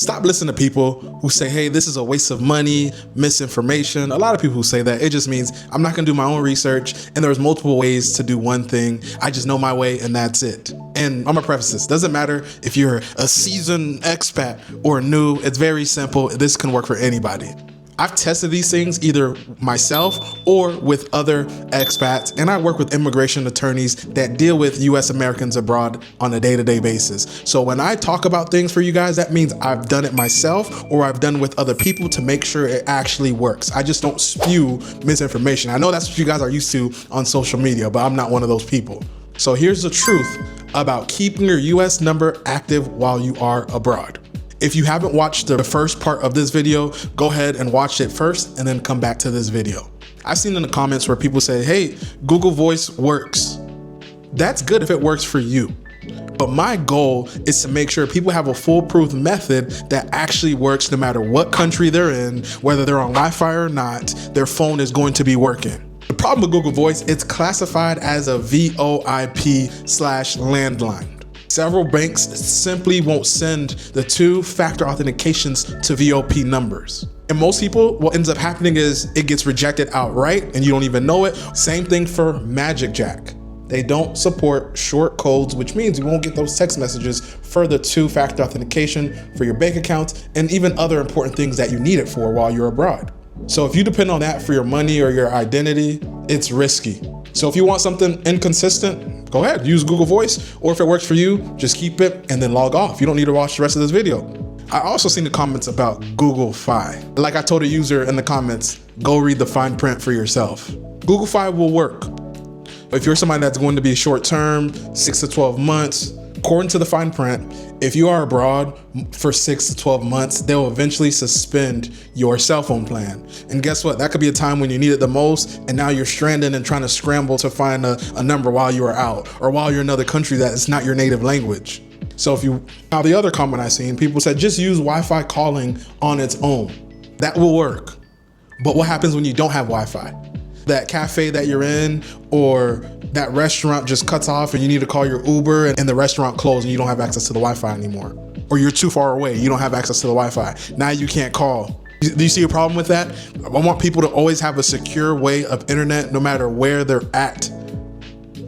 Stop listening to people who say, hey, this is a waste of money, misinformation. A lot of people who say that, it just means I'm not gonna do my own research and there's multiple ways to do one thing. I just know my way and that's it. And I'm gonna preface this, doesn't matter if you're a seasoned expat or new, it's very simple. This can work for anybody. I've tested these things either myself or with other expats, and I work with immigration attorneys that deal with US Americans abroad on a day-to-day basis. So when I talk about things for you guys, that means I've done it myself or I've done it with other people to make sure it actually works. I just don't spew misinformation. I know that's what you guys are used to on social media, but I'm not one of those people. So here's the truth about keeping your US number active while you are abroad. If you haven't watched the first part of this video, go ahead and watch it first and then come back to this video. I've seen in the comments where people say, hey, Google Voice works. That's good if it works for you. But my goal is to make sure people have a foolproof method that actually works no matter what country they're in, whether they're on Wi-Fi or not, their phone is going to be working. The problem with Google Voice, it's classified as a VOIP/landline. Several banks simply won't send the two-factor authentications to VOIP numbers. And most people, what ends up happening is it gets rejected outright and you don't even know it. Same thing for MagicJack. They don't support short codes, which means you won't get those text messages for the two-factor authentication for your bank accounts and even other important things that you need it for while you're abroad. So if you depend on that for your money or your identity, it's risky. So if you want something inconsistent, go ahead, use Google Voice, or if it works for you, just keep it and then log off. You don't need to watch the rest of this video. I also seen the comments about Google Fi. Like I told a user in the comments, go read the fine print for yourself. Google Fi will work. If you're somebody that's going to be short term, 6 to 12 months, according to the fine print, if you are abroad for 6 to 12 months, they'll eventually suspend your cell phone plan. And guess what? That could be a time when you need it the most, and now you're stranded and trying to scramble to find a number while you are out, or while you're in another country that is not your native language. So now the other comment I seen, people said just use Wi-Fi calling on its own. That will work. But what happens when you don't have Wi-Fi? That cafe that you're in or that restaurant just cuts off and you need to call your Uber and the restaurant closed and you don't have access to the Wi-Fi anymore. Or you're too far away, you don't have access to the Wi-Fi. Now you can't call. Do you see a problem with that? I want people to always have a secure way of internet no matter where they're at.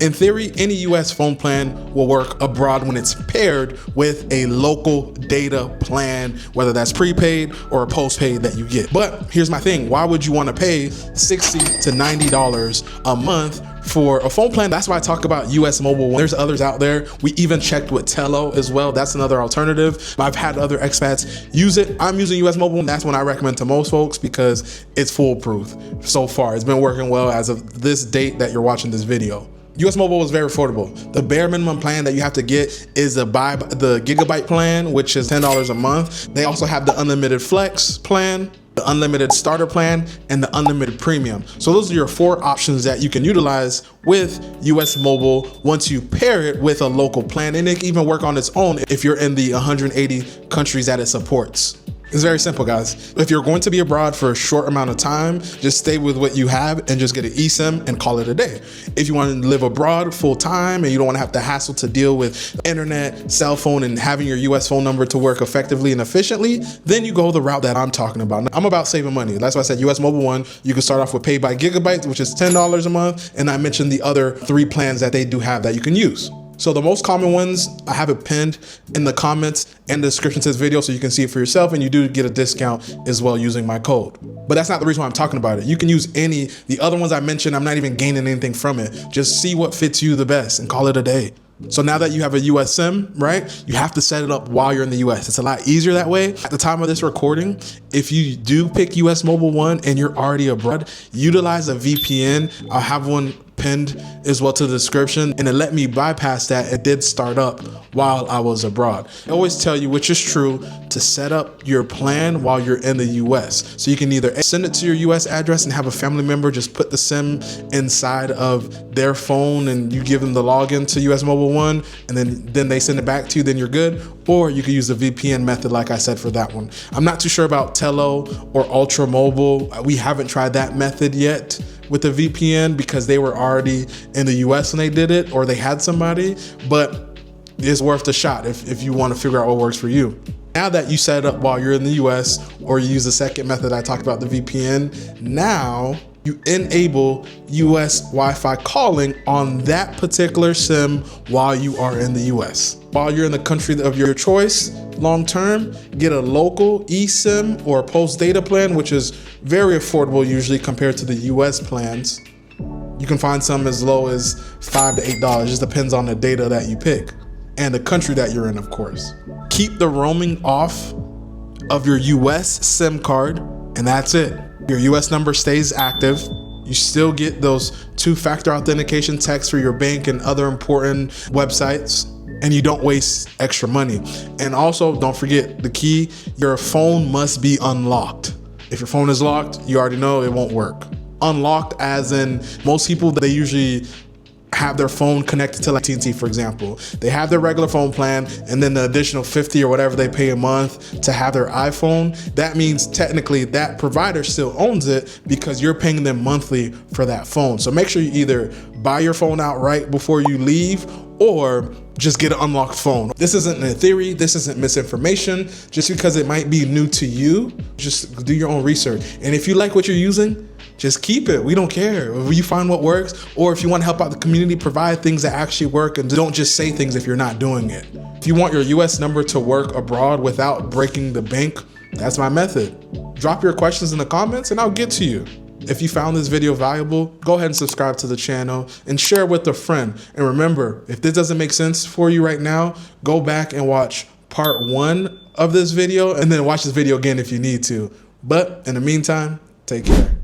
In theory, any US phone plan will work abroad when it's paired with a local data plan, whether that's prepaid or a postpaid that you get. But here's my thing, why would you want to pay $60 to $90 a month for a phone plan? That's why I talk about US Mobile. There's others out there. We even checked with Tello as well. That's another alternative. I've had other expats use it. I'm using US Mobile, and that's one I recommend to most folks because it's foolproof so far. It's been working well as of this date that you're watching this video. US Mobile is very affordable. The bare minimum plan that you have to get is the gigabyte plan, which is $10 a month. They also have the unlimited flex plan, the unlimited starter plan, and the unlimited premium. So those are your 4 options that you can utilize with US Mobile once you pair it with a local plan. And it can even work on its own if you're in the 180 countries that it supports. It's very simple, guys. If you're going to be abroad for a short amount of time, just stay with what you have and just get an eSIM and call it a day. If you want to live abroad full time and you don't want to have the hassle to deal with internet, cell phone, and having your US phone number to work effectively and efficiently, then you go the route that I'm talking about. I'm about saving money. That's why I said US Mobile One, you can start off with pay by gigabytes, which is $10 a month. And I mentioned the other 3 plans that they do have that you can use. So the most common ones, I have it pinned in the comments and the description to this video so you can see it for yourself, and you do get a discount as well using my code. But that's not the reason why I'm talking about it. You can use the other ones I mentioned, I'm not even gaining anything from it. Just see what fits you the best and call it a day. So now that you have a US SIM, right, you have to set it up while you're in the US. It's a lot easier that way. At the time of this recording, if you do pick US Mobile One and you're already abroad, utilize a VPN. I'll have one pinned as well to the description, and it let me bypass that. It did start up while I was abroad. I always tell you, which is true, to set up your plan while you're in the US. So you can either send it to your US address and have a family member just put the SIM inside of their phone and you give them the login to US Mobile One, and then they send it back to you, then you're good. Or you can use the VPN method like I said for that one. I'm not too sure about Tello or Ultra Mobile. We haven't tried that method yet with the VPN because they were already in the US when they did it, or they had somebody, but it's worth the shot if you want to figure out what works for you. Now that you set it up while you're in the US, or you use the second method I talked about, the VPN, now you enable US Wi-Fi calling on that particular SIM while you are in the US. While you're in the country of your choice, long term, get a local eSIM or a post data plan, which is very affordable usually compared to the US plans. You can find some as low as $5 to $8, just depends on the data that you pick and the country that you're in, of course. Keep the roaming off of your US SIM card, and that's it. Your US number stays active. You still get those two-factor authentication texts for your bank and other important websites, and you don't waste extra money. And also, don't forget the key, your phone must be unlocked. If your phone is locked, you already know it won't work. Unlocked as in, most people, they usually have their phone connected to like AT&T, for example. They have their regular phone plan, and then the additional $50 or whatever they pay a month to have their iPhone. That means technically that provider still owns it because you're paying them monthly for that phone. So make sure you either buy your phone outright before you leave, or just get an unlocked phone. This isn't a theory, this isn't misinformation. Just because it might be new to you, just do your own research. And if you like what you're using, just keep it. We don't care. If you find what works, or if you want to help out the community, provide things that actually work, and don't just say things if you're not doing it. If you want your US number to work abroad without breaking the bank, that's my method. Drop your questions in the comments and I'll get to you. If you found this video valuable, go ahead and subscribe to the channel and share with a friend. And remember, if this doesn't make sense for you right now, go back and watch part 1 of this video and then watch this video again if you need to. But in the meantime, take care.